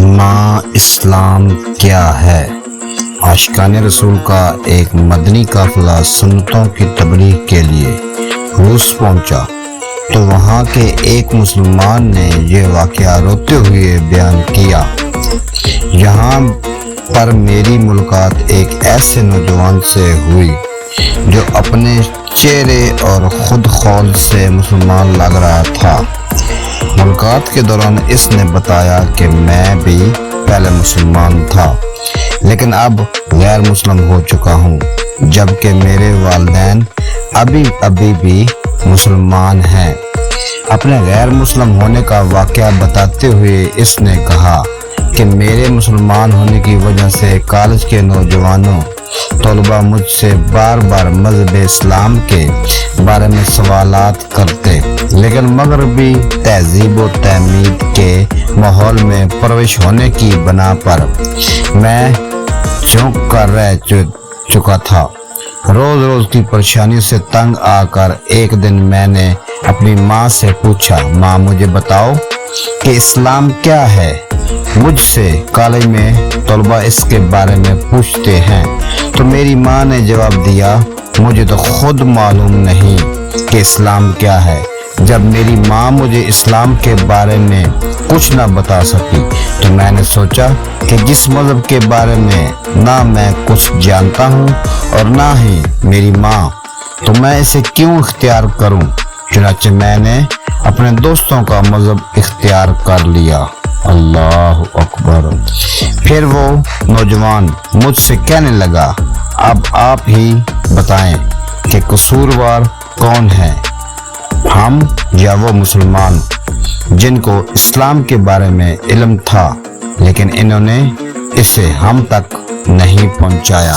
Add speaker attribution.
Speaker 1: ماں اسلام کیا ہے؟ عاشقان رسول کا ایک مدنی قافلہ سنتوں کی تبلیغ کے لیے روس پہنچا تو وہاں کے ایک مسلمان نے یہ واقعہ روتے ہوئے بیان کیا۔ یہاں پر میری ملاقات ایک ایسے نوجوان سے ہوئی جو اپنے چہرے اور خود خول سے مسلمان لگ رہا تھا۔ ملاقات کے دوران اس نے بتایا کہ میں بھی پہلے مسلمان تھا لیکن اب غیر مسلم ہو چکا ہوں، جبکہ میرے والدین ابھی بھی مسلمان ہیں۔ اپنے غیر مسلم ہونے کا واقعہ بتاتے ہوئے اس نے کہا کہ میرے مسلمان ہونے کی وجہ سے کالج کے نوجوانوں طلباء مجھ سے بار بار مذہب اسلام کے بارے میں سوالات کرتے، لیکن مغربی تہذیب و تعمیر کے ماحول میں پرورش ہونے کی بنا پر میں چونک کر رہ چکا تھا۔ روز کی پریشانی سے تنگ آ کر ایک دن میں نے اپنی ماں سے پوچھا، ماں مجھے بتاؤ کہ اسلام کیا ہے؟ مجھ سے کالج میں طلباء اس کے بارے میں پوچھتے ہیں تو میری ماں نے جواب دیا، مجھے تو خود معلوم نہیں کہ اسلام کیا ہے۔ جب میری ماں مجھے اسلام کے بارے میں کچھ نہ بتا سکی تو میں نے سوچا کہ جس مذہب کے بارے میں نہ میں کچھ جانتا ہوں اور نہ ہی میری ماں، تو میں اسے کیوں اختیار کروں؟ چنانچہ میں نے اپنے دوستوں کا مذہب اختیار کر لیا۔ اللہ اکبر۔ پھر وہ نوجوان مجھ سے کہنے لگا، اب آپ ہی بتائیں کہ قصوروار کون ہے، ہم یا وہ مسلمان جن کو اسلام کے بارے میں علم تھا لیکن انہوں نے اسے ہم تک نہیں پہنچایا؟